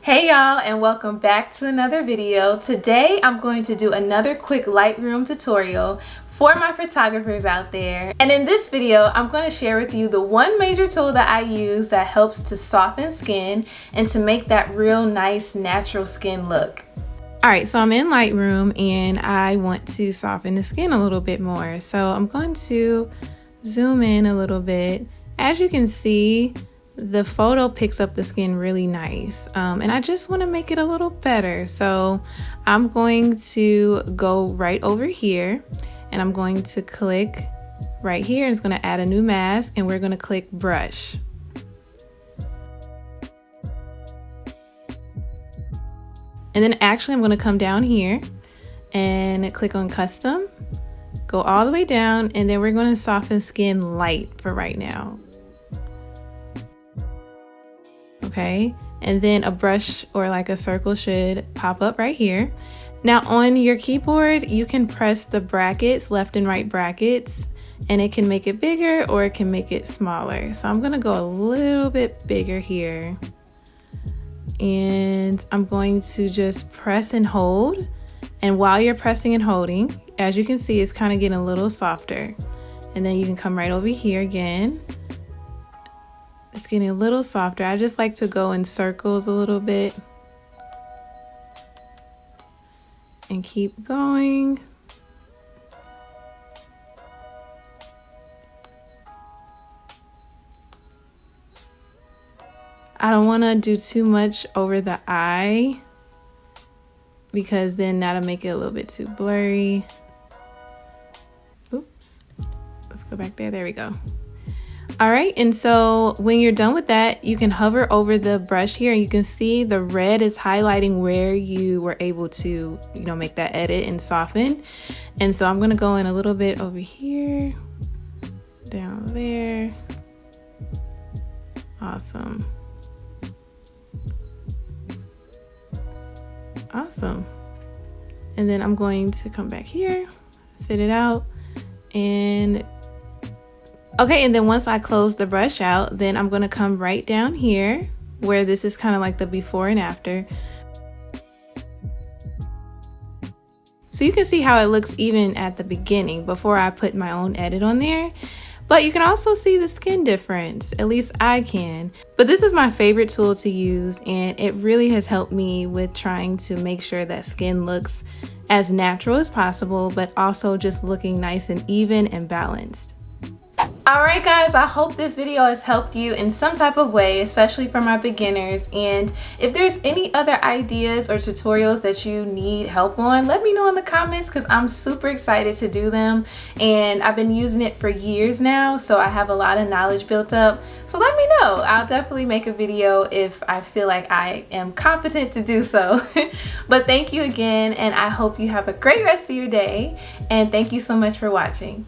Hey y'all, and welcome back to another video. Today I'm going to do another quick Lightroom tutorial for my photographers out there. And in this video, I'm going to share with you the one major tool that I use that helps to soften skin and to make that real nice natural skin look. Alright, so I'm in Lightroom and I want to soften the skin a little bit more. So I'm going to zoom in a little bit. As you can see, the photo picks up the skin really nice, and I just want to make it a little better. So I'm going to go right over here and I'm going to click right here. It's going to add a new mask and we're going to click brush. And then actually I'm going to come down here and click on custom, go all the way down, and then we're going to soften skin light for right now. Okay, and then a brush or like a circle should pop up right here. Now on your keyboard, you can press the brackets, left and right brackets, and it can make it bigger or it can make it smaller. So I'm gonna go a little bit bigger here. And I'm going to just press and hold. And while you're pressing and holding, as you can see, it's kind of getting a little softer. And then you can come right over here again. It's getting a little softer. I just like to go in circles a little bit and keep going. I don't want to do too much over the eye because then that'll make it a little bit too blurry. Oops. Let's go back there. There we go. All right, and so when you're done with that, you can hover over the brush here and you can see the red is highlighting where you were able to, make that edit and soften. And so I'm gonna go in a little bit over here, down there. Awesome. Awesome. And then I'm going to come back here, fit it out, and okay, and then once I close the brush out, then I'm going to come right down here where this is kind of like the before and after. So you can see how it looks even at the beginning before I put my own edit on there. But you can also see the skin difference, at least I can. But this is my favorite tool to use, and it really has helped me with trying to make sure that skin looks as natural as possible, but also just looking nice and even and balanced. Alright guys, I hope this video has helped you in some type of way, especially for my beginners. And if there's any other ideas or tutorials that you need help on, let me know in the comments because I'm super excited to do them. And I've been using it for years now, so I have a lot of knowledge built up. So let me know. I'll definitely make a video if I feel like I am competent to do so. But thank you again, and I hope you have a great rest of your day. And thank you so much for watching.